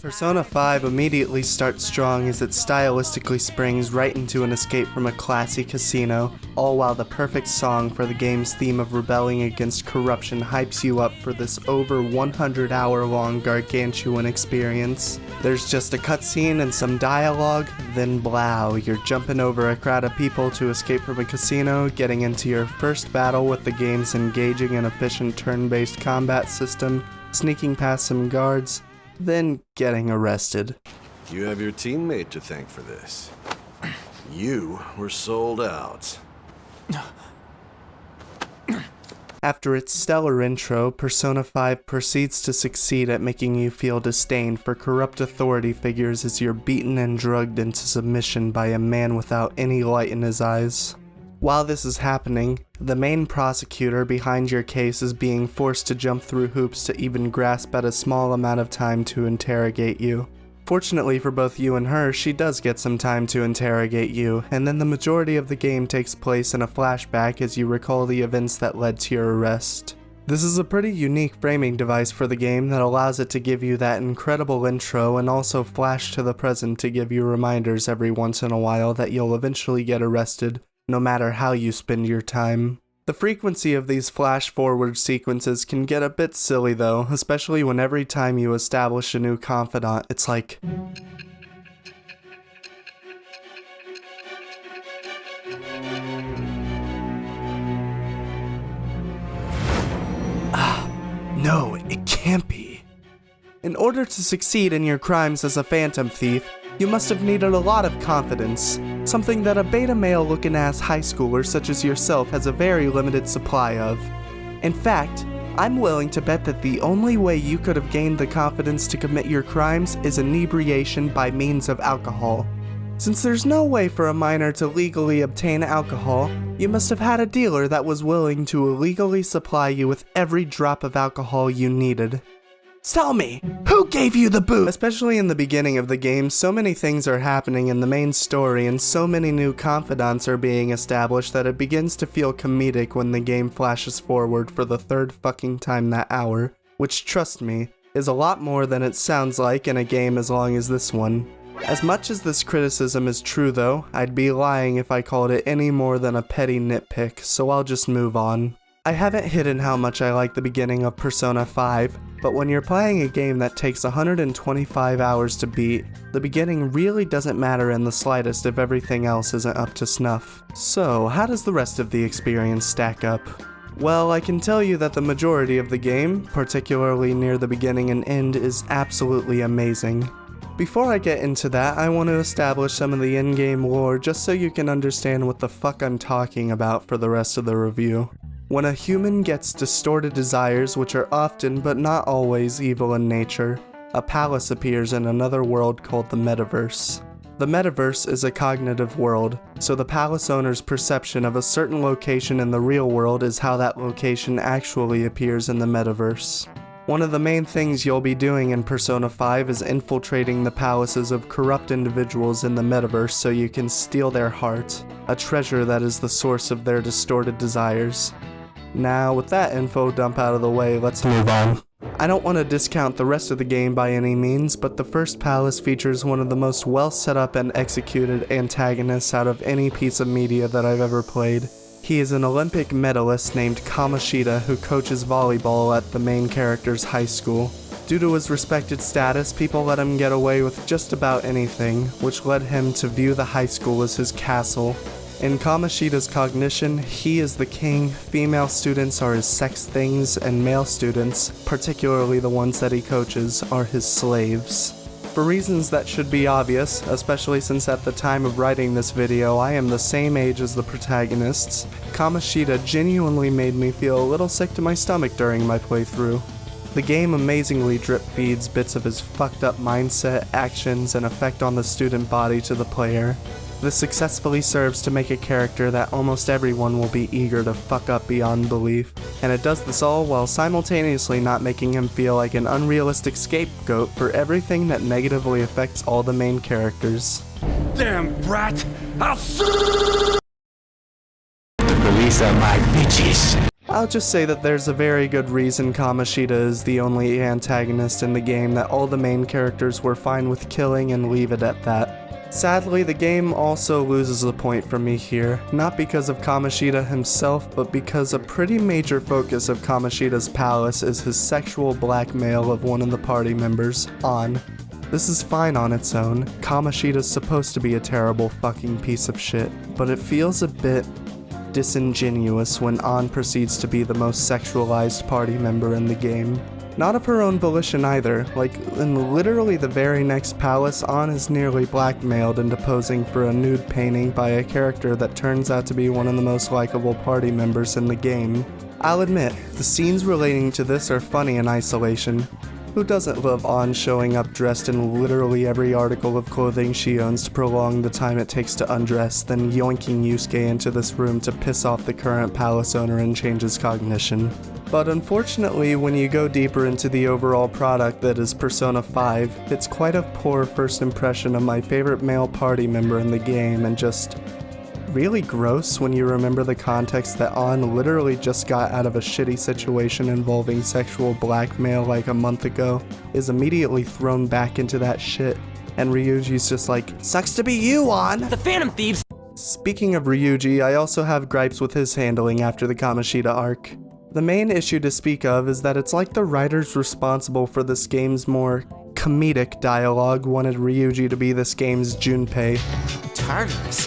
Persona 5 immediately starts strong as it stylistically springs right into an escape from a classy casino, all while the perfect song for the game's theme of rebelling against corruption hypes you up for this over 100-hour-long gargantuan experience. There's just a cutscene and some dialogue, then blow, you're jumping over a crowd of people to escape from a casino, getting into your first battle with the game's engaging and efficient turn-based combat system, sneaking past some guards, then getting arrested. You have your teammate to thank for this. You were sold out. After its stellar intro, Persona 5 proceeds to succeed at making you feel disdain for corrupt authority figures as you're beaten and drugged into submission by a man without any light in his eyes. While this is happening, the main prosecutor behind your case is being forced to jump through hoops to even grasp at a small amount of time to interrogate you. Fortunately for both you and her, she does get some time to interrogate you, and then the majority of the game takes place in a flashback as you recall the events that led to your arrest. This is a pretty unique framing device for the game that allows it to give you that incredible intro and also flash to the present to give you reminders every once in a while that you'll eventually get arrested, no matter how you spend your time. The frequency of these flash-forward sequences can get a bit silly though, especially when every time you establish a new confidant, it's like... No, it can't be. In order to succeed in your crimes as a phantom thief, you must have needed a lot of confidence, something that a beta male looking ass high schooler such as yourself has a very limited supply of. In fact, I'm willing to bet that the only way you could have gained the confidence to commit your crimes is inebriation by means of alcohol. Since there's no way for a minor to legally obtain alcohol, you must have had a dealer that was willing to illegally supply you with every drop of alcohol you needed. Tell me, who gave you the booze? Especially in the beginning of the game, so many things are happening in the main story and so many new confidants are being established that it begins to feel comedic when the game flashes forward for the third fucking time that hour, which, trust me, is a lot more than it sounds like in a game as long as this one. As much as this criticism is true though, I'd be lying if I called it any more than a petty nitpick, so I'll just move on. I haven't hidden how much I like the beginning of Persona 5, but when you're playing a game that takes 125 hours to beat, the beginning really doesn't matter in the slightest if everything else isn't up to snuff. So, how does the rest of the experience stack up? Well, I can tell you that the majority of the game, particularly near the beginning and end, is absolutely amazing. Before I get into that, I want to establish some of the in-game lore just so you can understand what the fuck I'm talking about for the rest of the review. When a human gets distorted desires, which are often but not always evil in nature, a palace appears in another world called the Metaverse. The Metaverse is a cognitive world, so the palace owner's perception of a certain location in the real world is how that location actually appears in the Metaverse. One of the main things you'll be doing in Persona 5 is infiltrating the palaces of corrupt individuals in the Metaverse so you can steal their heart, a treasure that is the source of their distorted desires. Now, with that info dump out of the way, let's move on. I don't want to discount the rest of the game by any means, but the first palace features one of the most well set up and executed antagonists out of any piece of media that I've ever played. He is an Olympic medalist named Kamoshida who coaches volleyball at the main character's high school. Due to his respected status, people let him get away with just about anything, which led him to view the high school as his castle. In Kamoshida's cognition, he is the king, female students are his sex things, and male students, particularly the ones that he coaches, are his slaves. For reasons that should be obvious, especially since at the time of writing this video I am the same age as the protagonists, Kamoshida genuinely made me feel a little sick to my stomach during my playthrough. The game amazingly drip feeds bits of his fucked up mindset, actions, and effect on the student body to the player. This successfully serves to make a character that almost everyone will be eager to fuck up beyond belief, and it does this all while simultaneously not making him feel like an unrealistic scapegoat for everything that negatively affects all the main characters. Damn brat! I'll sue! Release my bitches! I'll just say that there's a very good reason Kamoshida is the only antagonist in the game that all the main characters were fine with killing and leave it at that. Sadly, the game also loses a point for me here, not because of Kamoshida himself, but because a pretty major focus of Kamoshida's palace is his sexual blackmail of one of the party members, An. This is fine on its own. Kamoshida's supposed to be a terrible fucking piece of shit, but it feels a bit disingenuous when An proceeds to be the most sexualized party member in the game. Not of her own volition either, like in literally the very next palace, An is nearly blackmailed into posing for a nude painting by a character that turns out to be one of the most likable party members in the game. I'll admit, the scenes relating to this are funny in isolation. Who doesn't love An showing up dressed in literally every article of clothing she owns to prolong the time it takes to undress, then yoinking Yusuke into this room to piss off the current palace owner and change his cognition. But unfortunately, when you go deeper into the overall product that is Persona 5, it's quite a poor first impression of my favorite male party member in the game, and just really gross when you remember the context that An literally just got out of a shitty situation involving sexual blackmail like a month ago, is immediately thrown back into that shit, and Ryuji's just like, "Sucks to be you, An!" The Phantom Thieves! Speaking of Ryuji, I also have gripes with his handling after the Kamoshida arc. The main issue to speak of is that it's like the writers responsible for this game's more comedic dialogue wanted Ryuji to be this game's Junpei. Tartarus?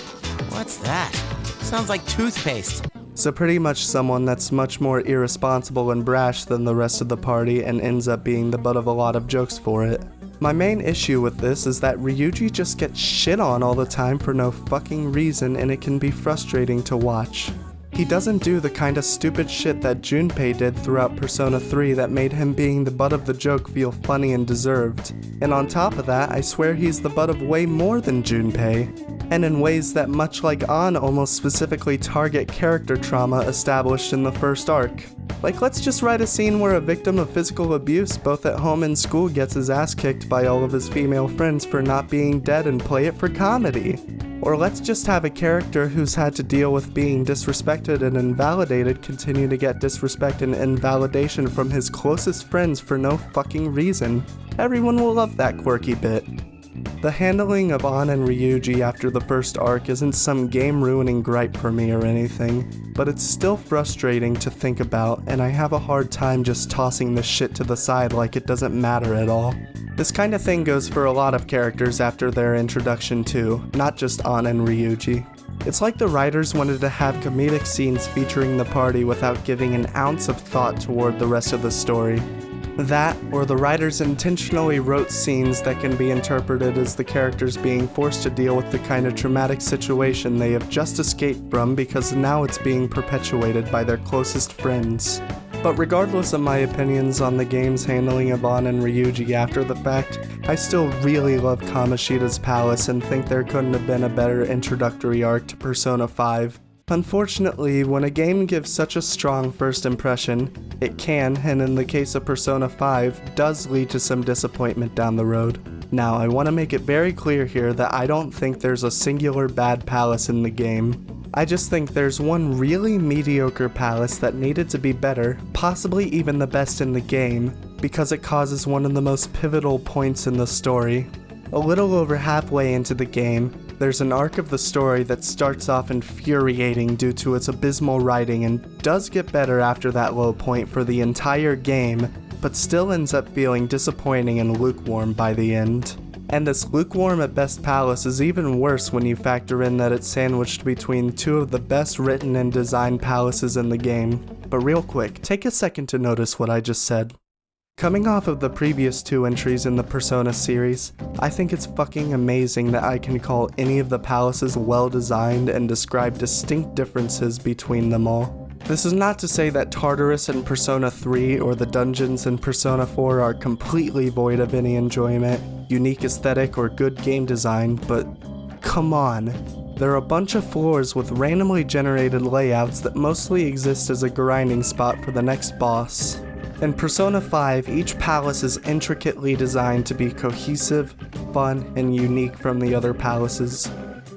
What's that? Sounds like toothpaste. So pretty much someone that's much more irresponsible and brash than the rest of the party and ends up being the butt of a lot of jokes for it. My main issue with this is that Ryuji just gets shit on all the time for no fucking reason, and it can be frustrating to watch. He doesn't do the kind of stupid shit that Junpei did throughout Persona 3 that made him being the butt of the joke feel funny and deserved. And on top of that, I swear he's the butt of way more than Junpei, and in ways that, much like An, almost specifically target character trauma established in the first arc. Like, let's just write a scene where a victim of physical abuse both at home and school gets his ass kicked by all of his female friends for not being dead and play it for comedy. Or let's just have a character who's had to deal with being disrespected and invalidated continue to get disrespect and invalidation from his closest friends for no fucking reason. Everyone will love that quirky bit. The handling of An and Ryuji after the first arc isn't some game-ruining gripe for me or anything, but it's still frustrating to think about, and I have a hard time just tossing this shit to the side like it doesn't matter at all. This kind of thing goes for a lot of characters after their introduction too, not just An and Ryuji. It's like the writers wanted to have comedic scenes featuring the party without giving an ounce of thought toward the rest of the story. That, or the writers intentionally wrote scenes that can be interpreted as the characters being forced to deal with the kind of traumatic situation they have just escaped from because now it's being perpetuated by their closest friends. But regardless of my opinions on the game's handling of An and Ryuji after the fact, I still really love Kamoshida's palace and think there couldn't have been a better introductory arc to Persona 5. Unfortunately, when a game gives such a strong first impression, it can, and in the case of Persona 5, does lead to some disappointment down the road. Now, I want to make it very clear here that I don't think there's a singular bad palace in the game. I just think there's one really mediocre palace that needed to be better, possibly even the best in the game, because it causes one of the most pivotal points in the story. A little over halfway into the game, there's an arc of the story that starts off infuriating due to its abysmal writing and does get better after that low point for the entire game, but still ends up feeling disappointing and lukewarm by the end. And this lukewarm at best palace is even worse when you factor in that it's sandwiched between two of the best written and designed palaces in the game. But real quick, take a second to notice what I just said. Coming off of the previous two entries in the Persona series, I think it's fucking amazing that I can call any of the palaces well designed and describe distinct differences between them all. This is not to say that Tartarus in Persona 3 or the dungeons in Persona 4 are completely void of any enjoyment, unique aesthetic, or good game design, but come on. There are a bunch of floors with randomly generated layouts that mostly exist as a grinding spot for the next boss. In Persona 5, each palace is intricately designed to be cohesive, fun, and unique from the other palaces.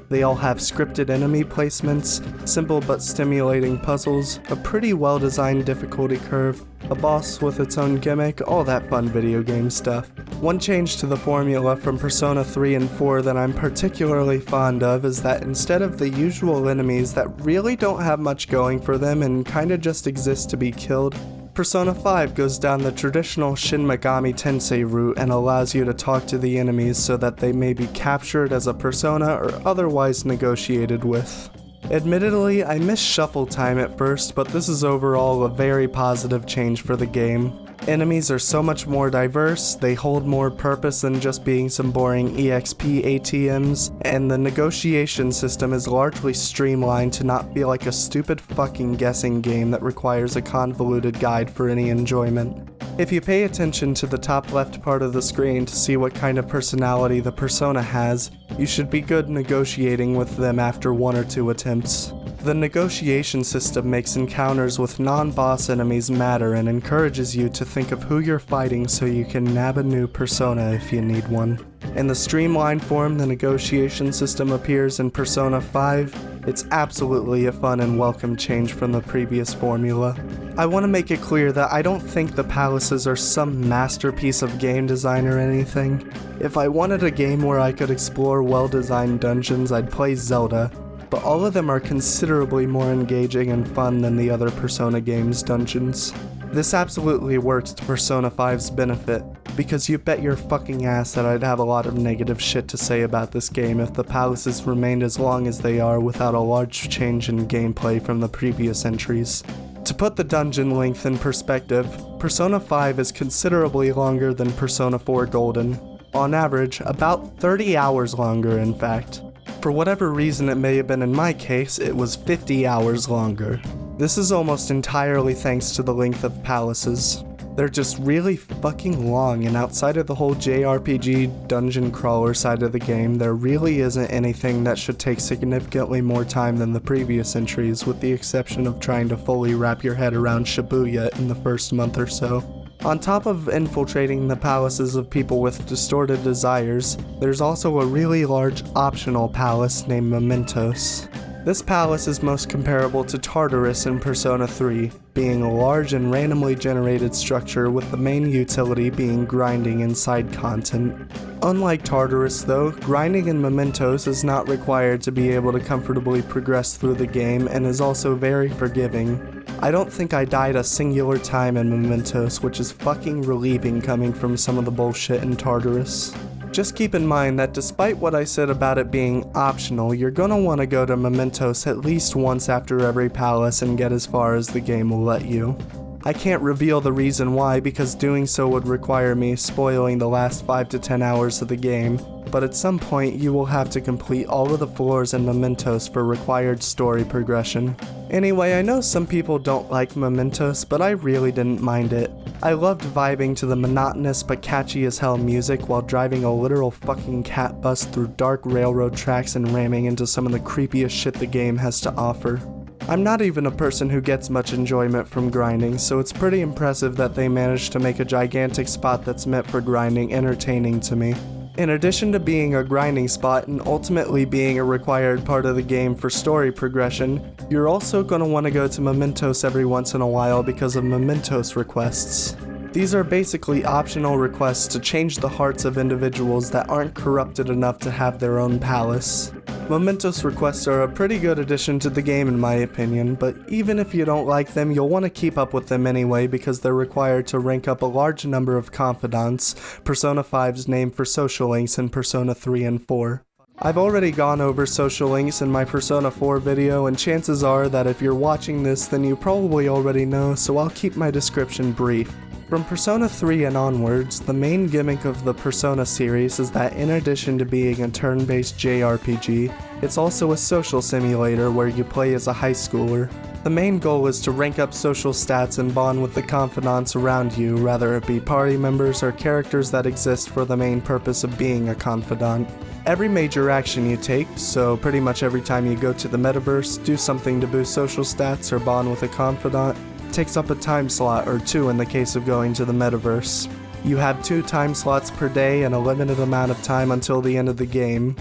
They all have scripted enemy placements, simple but stimulating puzzles, a pretty well-designed difficulty curve, a boss with its own gimmick, all that fun video game stuff. One change to the formula from Persona 3 and 4 that I'm particularly fond of is that instead of the usual enemies that really don't have much going for them and kinda just exist to be killed, Persona 5 goes down the traditional Shin Megami Tensei route and allows you to talk to the enemies so that they may be captured as a persona or otherwise negotiated with. Admittedly, I missed shuffle time at first, but this is overall a very positive change for the game. Enemies are so much more diverse, they hold more purpose than just being some boring EXP ATMs, and the negotiation system is largely streamlined to not feel like a stupid fucking guessing game that requires a convoluted guide for any enjoyment. If you pay attention to the top left part of the screen to see what kind of personality the persona has, you should be good negotiating with them after 1 or 2 attempts. The negotiation system makes encounters with non-boss enemies matter and encourages you to think of who you're fighting so you can nab a new persona if you need one. In the streamlined form the negotiation system appears in Persona 5, it's absolutely a fun and welcome change from the previous formula. I want to make it clear that I don't think the palaces are some masterpiece of game design or anything. If I wanted a game where I could explore well-designed dungeons, I'd play Zelda, but all of them are considerably more engaging and fun than the other Persona games' dungeons. This absolutely works to Persona 5's benefit, because you bet your fucking ass that I'd have a lot of negative shit to say about this game if the palaces remained as long as they are without a large change in gameplay from the previous entries. To put the dungeon length in perspective, Persona 5 is considerably longer than Persona 4 Golden. On average, about 30 hours longer in fact. For whatever reason it may have been in my case, it was 50 hours longer. This is almost entirely thanks to the length of palaces. They're just really fucking long, and outside of the whole JRPG dungeon crawler side of the game, there really isn't anything that should take significantly more time than the previous entries, with the exception of trying to fully wrap your head around Shibuya in the first month or so. On top of infiltrating the palaces of people with distorted desires, there's also a really large optional palace named Mementos. This palace is most comparable to Tartarus in Persona 3, being a large and randomly generated structure with the main utility being grinding and side content. Unlike Tartarus though, grinding in Mementos is not required to be able to comfortably progress through the game and is also very forgiving. I don't think I died a singular time in Mementos, which is fucking relieving coming from some of the bullshit in Tartarus. Just keep in mind that despite what I said about it being optional, you're gonna want to go to Mementos at least once after every palace and get as far as the game will let you. I can't reveal the reason why because doing so would require me spoiling the last 5 to 10 hours of the game, but at some point you will have to complete all of the floors in Mementos for required story progression. Anyway, I know some people don't like Mementos, but I really didn't mind it. I loved vibing to the monotonous but catchy as hell music while driving a literal fucking cat bus through dark railroad tracks and ramming into some of the creepiest shit the game has to offer. I'm not even a person who gets much enjoyment from grinding, so it's pretty impressive that they managed to make a gigantic spot that's meant for grinding entertaining to me. In addition to being a grinding spot and ultimately being a required part of the game for story progression, you're also going to want to go to Mementos every once in a while because of Mementos requests. These are basically optional requests to change the hearts of individuals that aren't corrupted enough to have their own palace. Mementos requests are a pretty good addition to the game in my opinion, but even if you don't like them, you'll want to keep up with them anyway because they're required to rank up a large number of confidants, Persona 5's name for social links in Persona 3 and 4. I've already gone over social links in my Persona 4 video, and chances are that if you're watching this then you probably already know, so I'll keep my description brief. From Persona 3 and onwards, the main gimmick of the Persona series is that in addition to being a turn-based JRPG, it's also a social simulator where you play as a high schooler. The main goal is to rank up social stats and bond with the confidants around you, whether it be party members or characters that exist for the main purpose of being a confidant. Every major action you take, so pretty much every time you go to the metaverse, do something to boost social stats or bond with a confidant, takes up a time slot or 2 in the case of going to the metaverse. You have 2 time slots per day and a limited amount of time until the end of the game.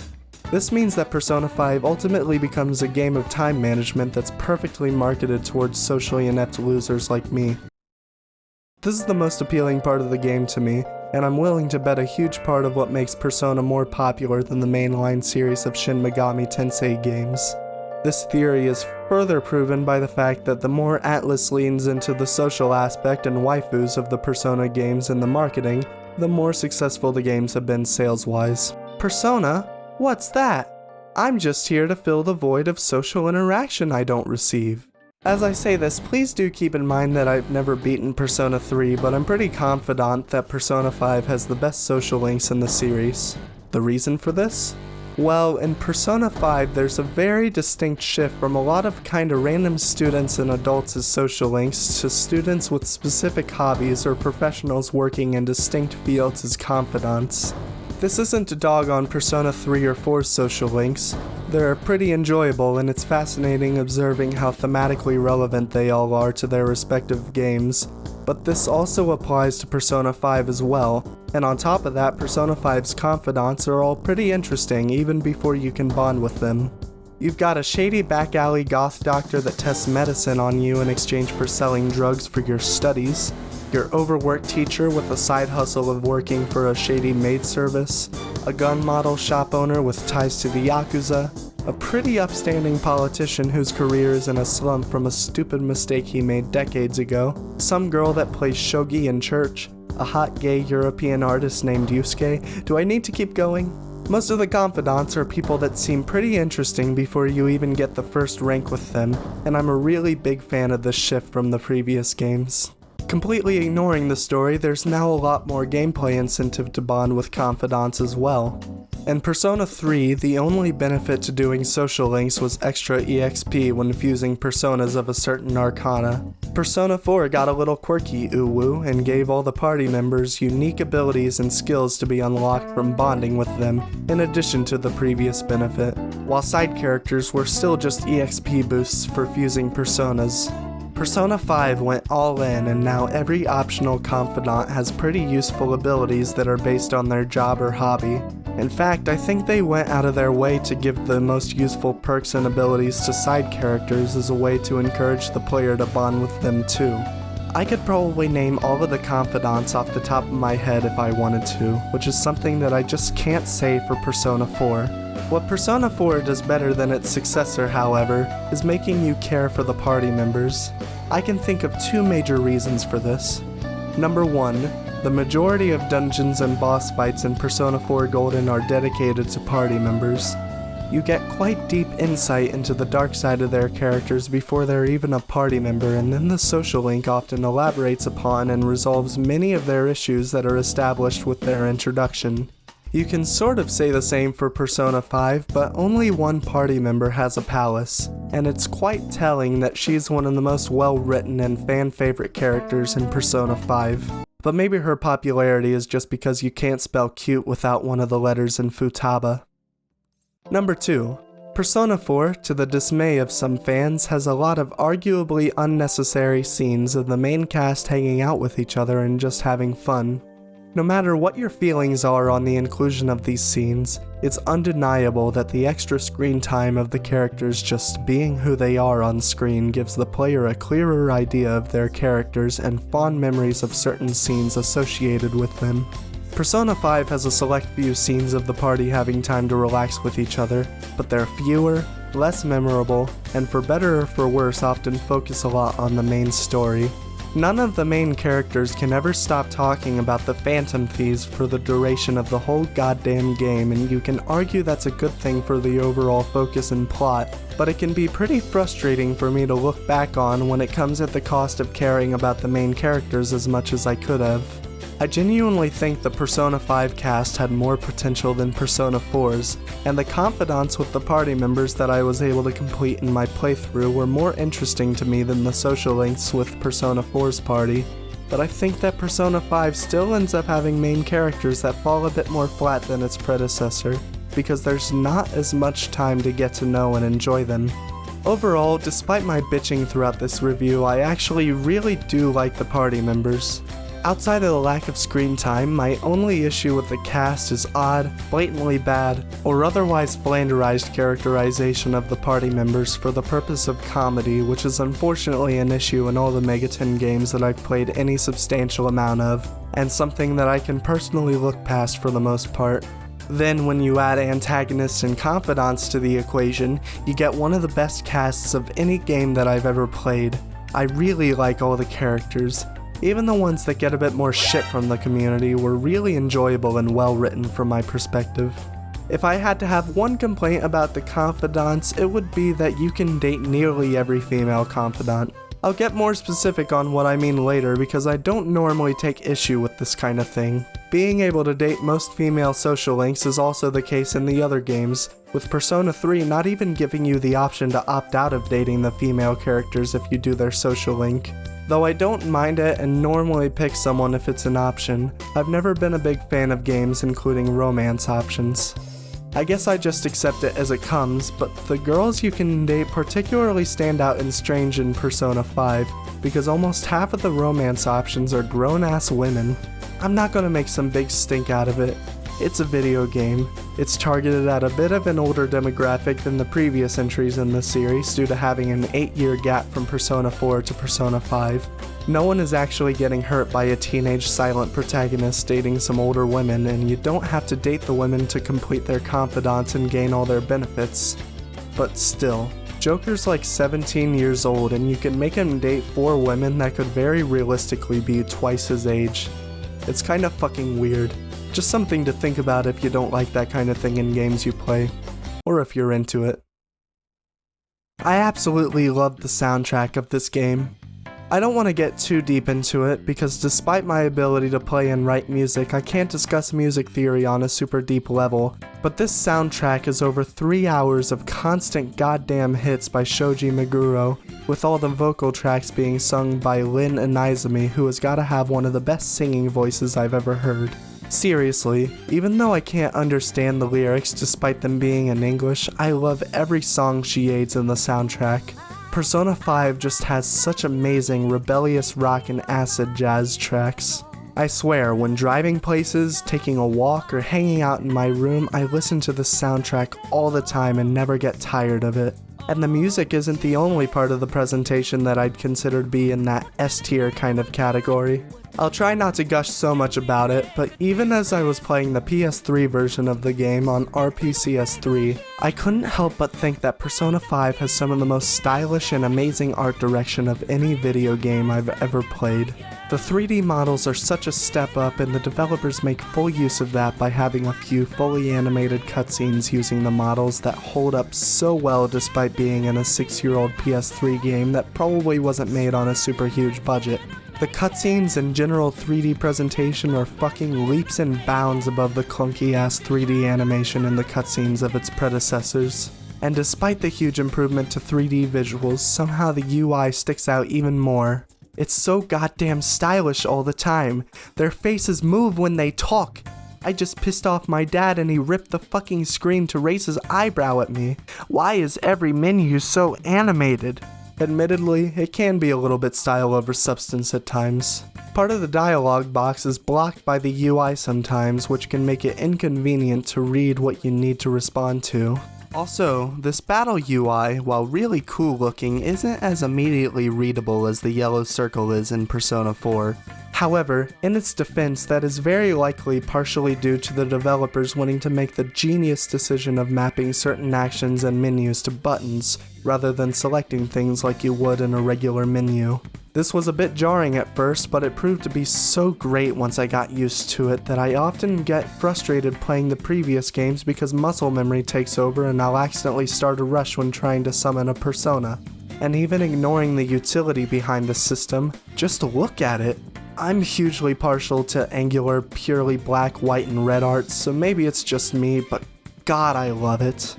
This means that Persona 5 ultimately becomes a game of time management that's perfectly marketed towards socially inept losers like me. This is the most appealing part of the game to me, and I'm willing to bet a huge part of what makes Persona more popular than the mainline series of Shin Megami Tensei games. This theory is further proven by the fact that the more Atlus leans into the social aspect and waifus of the Persona games in the marketing, the more successful the games have been sales-wise. Persona? What's that? I'm just here to fill the void of social interaction I don't receive. As I say this, please do keep in mind that I've never beaten Persona 3, but I'm pretty confident that Persona 5 has the best social links in the series. The reason for this? Well, in Persona 5, there's a very distinct shift from a lot of kinda random students and adults as social links to students with specific hobbies or professionals working in distinct fields as confidants. This isn't a dog on Persona 3 or 4's social links. They're pretty enjoyable, and it's fascinating observing how thematically relevant they all are to their respective games. But this also applies to Persona 5 as well, and on top of that, Persona 5's confidants are all pretty interesting even before you can bond with them. You've got a shady back alley goth doctor that tests medicine on you in exchange for selling drugs for your studies, your overworked teacher with a side hustle of working for a shady maid service, a gun model shop owner with ties to the Yakuza, a pretty upstanding politician whose career is in a slump from a stupid mistake he made decades ago, some girl that plays shogi in church, a hot gay European artist named Yusuke. Do I need to keep going? Most of the confidants are people that seem pretty interesting before you even get the first rank with them, and I'm a really big fan of this shift from the previous games. Completely ignoring the story, there's now a lot more gameplay incentive to bond with confidants as well. In Persona 3, the only benefit to doing social links was extra EXP when fusing personas of a certain arcana. Persona 4 got a little quirky uwu and gave all the party members unique abilities and skills to be unlocked from bonding with them, in addition to the previous benefit, while side characters were still just EXP boosts for fusing personas. Persona 5 went all in, and now every optional confidant has pretty useful abilities that are based on their job or hobby. In fact, I think they went out of their way to give the most useful perks and abilities to side characters as a way to encourage the player to bond with them too. I could probably name all of the confidants off the top of my head if I wanted to, which is something that I just can't say for Persona 4. What Persona 4 does better than its successor, however, is making you care for the party members. I can think of two major reasons for this. Number 1, the majority of dungeons and boss fights in Persona 4 Golden are dedicated to party members. You get quite deep insight into the dark side of their characters before they're even a party member, and then the social link often elaborates upon and resolves many of their issues that are established with their introduction. You can sort of say the same for Persona 5, but only one party member has a palace, and it's quite telling that she's one of the most well-written and fan-favorite characters in Persona 5. But maybe her popularity is just because you can't spell cute without one of the letters in Futaba. Number 2. Persona 4, to the dismay of some fans, has a lot of arguably unnecessary scenes of the main cast hanging out with each other and just having fun. No matter what your feelings are on the inclusion of these scenes, it's undeniable that the extra screen time of the characters just being who they are on screen gives the player a clearer idea of their characters and fond memories of certain scenes associated with them. Persona 5 has a select few scenes of the party having time to relax with each other, but they're fewer, less memorable, and for better or for worse often focus a lot on the main story. None of the main characters can ever stop talking about the Phantom Thieves for the duration of the whole goddamn game, and you can argue that's a good thing for the overall focus and plot, but it can be pretty frustrating for me to look back on when it comes at the cost of caring about the main characters as much as I could have. I genuinely think the Persona 5 cast had more potential than Persona 4's, and the confidants with the party members that I was able to complete in my playthrough were more interesting to me than the social links with Persona 4's party. But I think that Persona 5 still ends up having main characters that fall a bit more flat than its predecessor, because there's not as much time to get to know and enjoy them. Overall, despite my bitching throughout this review, I actually really do like the party members. Outside of the lack of screen time, my only issue with the cast is odd, blatantly bad, or otherwise flanderized characterization of the party members for the purpose of comedy, which is unfortunately an issue in all the Megaton games that I've played any substantial amount of, and something that I can personally look past for the most part. Then when you add antagonists and confidants to the equation, you get one of the best casts of any game that I've ever played. I really like all the characters. Even the ones that get a bit more shit from the community were really enjoyable and well written from my perspective. If I had to have one complaint about the confidants, it would be that you can date nearly every female confidant. I'll get more specific on what I mean later because I don't normally take issue with this kind of thing. Being able to date most female social links is also the case in the other games, with Persona 3 not even giving you the option to opt out of dating the female characters if you do their social link. Though I don't mind it and normally pick someone if it's an option, I've never been a big fan of games including romance options. I guess I just accept it as it comes, but the girls you can date particularly stand out and strange in Persona 5, because almost half of the romance options are grown-ass women. I'm not gonna make some big stink out of it. It's a video game. It's targeted at a bit of an older demographic than the previous entries in the series due to having an 8-year gap from Persona 4 to Persona 5. No one is actually getting hurt by a teenage silent protagonist dating some older women, and you don't have to date the women to complete their confidants and gain all their benefits. But still, Joker's like 17 years old and you can make him date 4 women that could very realistically be twice his age. It's kinda fucking weird. Just something to think about if you don't like that kind of thing in games you play, or if you're into it. I absolutely love the soundtrack of this game. I don't want to get too deep into it because despite my ability to play and write music, I can't discuss music theory on a super deep level, but this soundtrack is over 3 hours of constant goddamn hits by Shoji Meguro, with all the vocal tracks being sung by Lin Inazumi, who has gotta have one of the best singing voices I've ever heard. Seriously, even though I can't understand the lyrics despite them being in English, I love every song she aids in the soundtrack. Persona 5 just has such amazing rebellious rock and acid jazz tracks. I swear, when driving places, taking a walk, or hanging out in my room, I listen to the soundtrack all the time and never get tired of it. And the music isn't the only part of the presentation that I'd consider to be in that S-tier kind of category. I'll try not to gush so much about it, but even as I was playing the PS3 version of the game on RPCS3, I couldn't help but think that Persona 5 has some of the most stylish and amazing art direction of any video game I've ever played. The 3D models are such a step up, and the developers make full use of that by having a few fully animated cutscenes using the models that hold up so well despite being in a 6-year-old PS3 game that probably wasn't made on a super huge budget. The cutscenes and general 3D presentation are fucking leaps and bounds above the clunky-ass 3D animation in the cutscenes of its predecessors. And despite the huge improvement to 3D visuals, somehow the UI sticks out even more. It's so goddamn stylish all the time. Their faces move when they talk. I just pissed off my dad and he ripped the fucking screen to raise his eyebrow at me. Why is every menu so animated? Admittedly, it can be a little bit style over substance at times. Part of the dialogue box is blocked by the UI sometimes, which can make it inconvenient to read what you need to respond to. Also, this battle UI, while really cool looking, isn't as immediately readable as the yellow circle is in Persona 4. However, in its defense, that is very likely partially due to the developers wanting to make the genius decision of mapping certain actions and menus to buttons, rather than selecting things like you would in a regular menu. This was a bit jarring at first, but it proved to be so great once I got used to it that I often get frustrated playing the previous games because muscle memory takes over and I'll accidentally start a rush when trying to summon a persona. And even ignoring the utility behind the system, just look at it. I'm hugely partial to angular, purely black, white, and red art, so maybe it's just me, but God, I love it.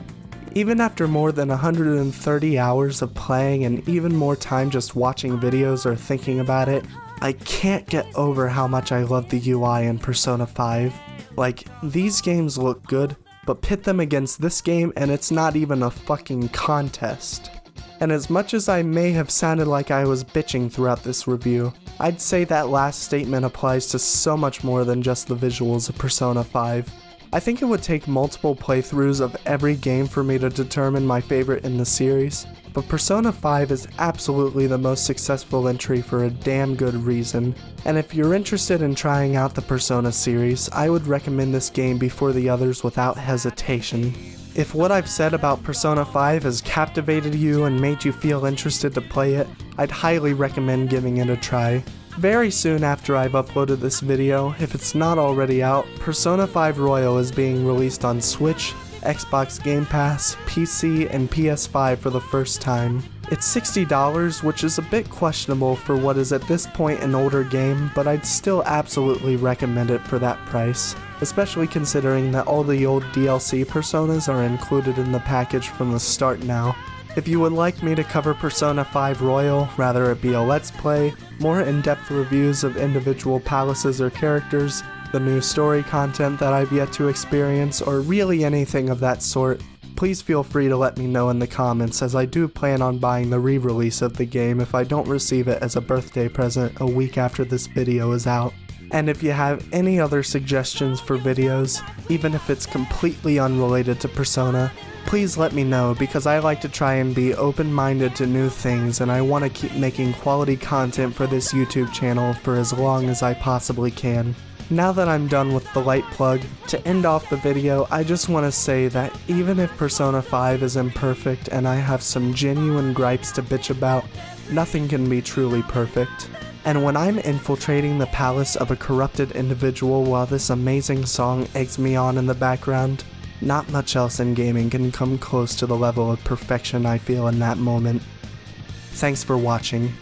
Even after more than 130 hours of playing and even more time just watching videos or thinking about it, I can't get over how much I love the UI in Persona 5. Like, these games look good, but pit them against this game and it's not even a fucking contest. And as much as I may have sounded like I was bitching throughout this review, I'd say that last statement applies to so much more than just the visuals of Persona 5. I think it would take multiple playthroughs of every game for me to determine my favorite in the series, but Persona 5 is absolutely the most successful entry for a damn good reason, and if you're interested in trying out the Persona series, I would recommend this game before the others without hesitation. If what I've said about Persona 5 has captivated you and made you feel interested to play it, I'd highly recommend giving it a try. Very soon after I've uploaded this video, if it's not already out, Persona 5 Royal is being released on Switch, Xbox Game Pass, PC, and PS5 for the first time. It's $60, which is a bit questionable for what is at this point an older game, but I'd still absolutely recommend it for that price, especially considering that all the old DLC Personas are included in the package from the start now. If you would like me to cover Persona 5 Royal, rather it be a Let's Play, more in-depth reviews of individual palaces or characters, the new story content that I've yet to experience, or really anything of that sort, please feel free to let me know in the comments, as I do plan on buying the re-release of the game if I don't receive it as a birthday present a week after this video is out. And if you have any other suggestions for videos, even if it's completely unrelated to Persona, please let me know, because I like to try and be open-minded to new things, and I want to keep making quality content for this YouTube channel for as long as I possibly can. Now that I'm done with the light plug, to end off the video, I just want to say that even if Persona 5 is imperfect and I have some genuine gripes to bitch about, nothing can be truly perfect. And when I'm infiltrating the palace of a corrupted individual while this amazing song eggs me on in the background, not much else in gaming can come close to the level of perfection I feel in that moment. Thanks for watching.